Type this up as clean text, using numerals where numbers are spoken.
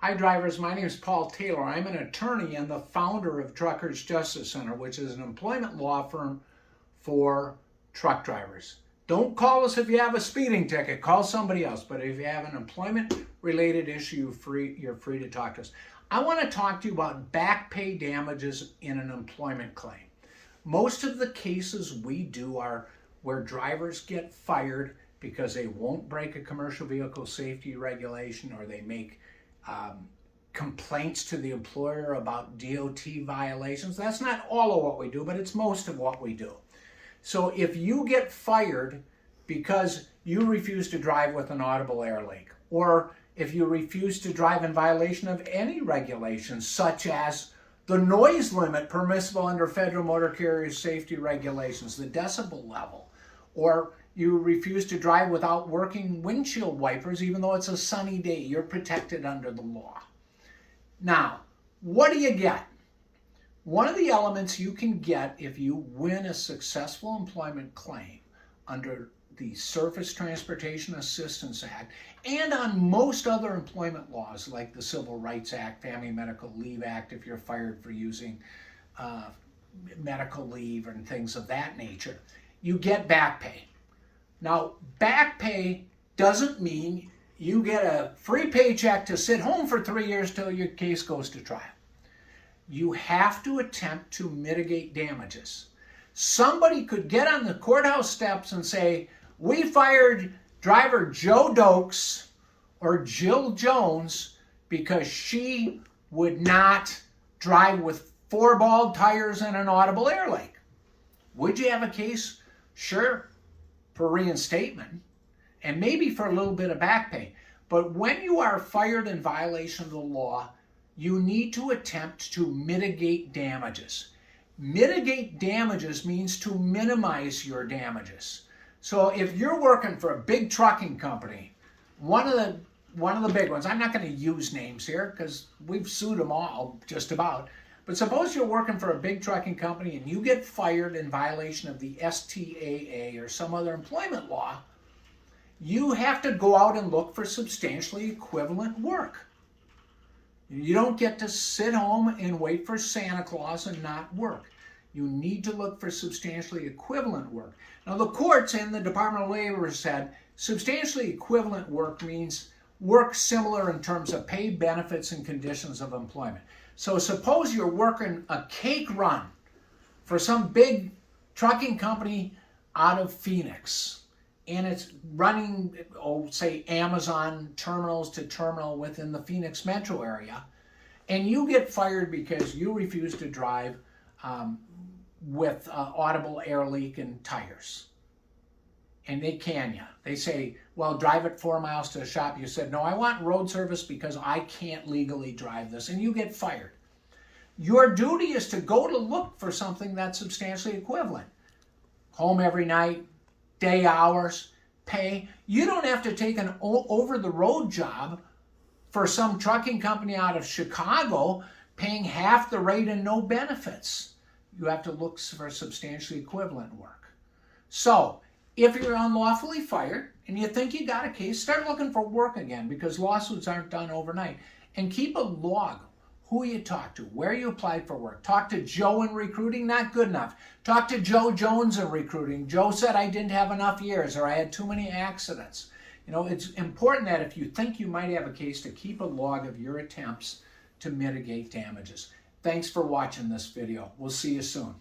Hi drivers, my name is Paul Taylor. I'm an attorney and the founder of Truckers Justice Center, which is an employment law firm for truck drivers. Don't call us if you have a speeding ticket, call somebody else. But if you have an employment related issue, you're free to talk to us. I want to talk to you about back pay damages in an employment claim. Most of the cases we do are where drivers get fired because they won't break a commercial vehicle safety regulation, or they make complaints to the employer about DOT violations. That's not all of what we do, but it's most of what we do. So if you get fired because you refuse to drive with an audible air leak, or if you refuse to drive in violation of any regulations, such as the noise limit permissible under federal motor carrier safety regulations, the decibel level, or you refuse to drive without working windshield wipers even though it's a sunny day, you're protected under the law. Now, what do you get? One of the elements you can get if you win a successful employment claim under the Surface Transportation Assistance Act and on most other employment laws like the Civil Rights Act, Family Medical Leave Act, if you're fired for using medical leave and things of that nature, you get back pay. Now, back pay doesn't mean you get a free paycheck to sit home for 3 years till your case goes to trial. You have to attempt to mitigate damages. Somebody could get on the courthouse steps and say, we fired driver Joe Dokes or Jill Jones because she would not drive with 4 bald tires and an audible air leak. Would you have a case? Sure, for reinstatement and maybe for a little bit of back pay. But when you are fired in violation of the law, you need to attempt to mitigate damages. Mitigate damages means to minimize your damages. So if you're working for a big trucking company, one of the big ones, I'm not going to use names here because we've sued them all just about, but suppose you're working for a big trucking company and you get fired in violation of the STAA or some other employment law, you have to go out and look for substantially equivalent work. You don't get to sit home and wait for Santa Claus and not work. You need to look for substantially equivalent work. Now, the courts and the Department of Labor said substantially equivalent work means work similar in terms of pay, benefits, and conditions of employment. So suppose you're working a cake run for some big trucking company out of Phoenix, and it's running, say, Amazon terminals to terminal within the Phoenix metro area, and you get fired because you refuse to drive with audible air leak and tires. And they can you. They say, well, drive it 4 miles to a shop. You said, no, I want road service because I can't legally drive this. And you get fired. Your duty is to go to look for something that's substantially equivalent. Home every night, day hours, pay. You don't have to take an over-the-road job for some trucking company out of Chicago paying half the rate and no benefits. You have to look for substantially equivalent work. So, if you're unlawfully fired and you think you got a case, start looking for work again, because lawsuits aren't done overnight. And keep a log. Who you talk to, where you applied for work. Talk to Joe in recruiting, not good enough. Talk to Joe Jones in recruiting. Joe said I didn't have enough years, or I had too many accidents. You know, it's important that if you think you might have a case, to keep a log of your attempts to mitigate damages. Thanks for watching this video. We'll see you soon.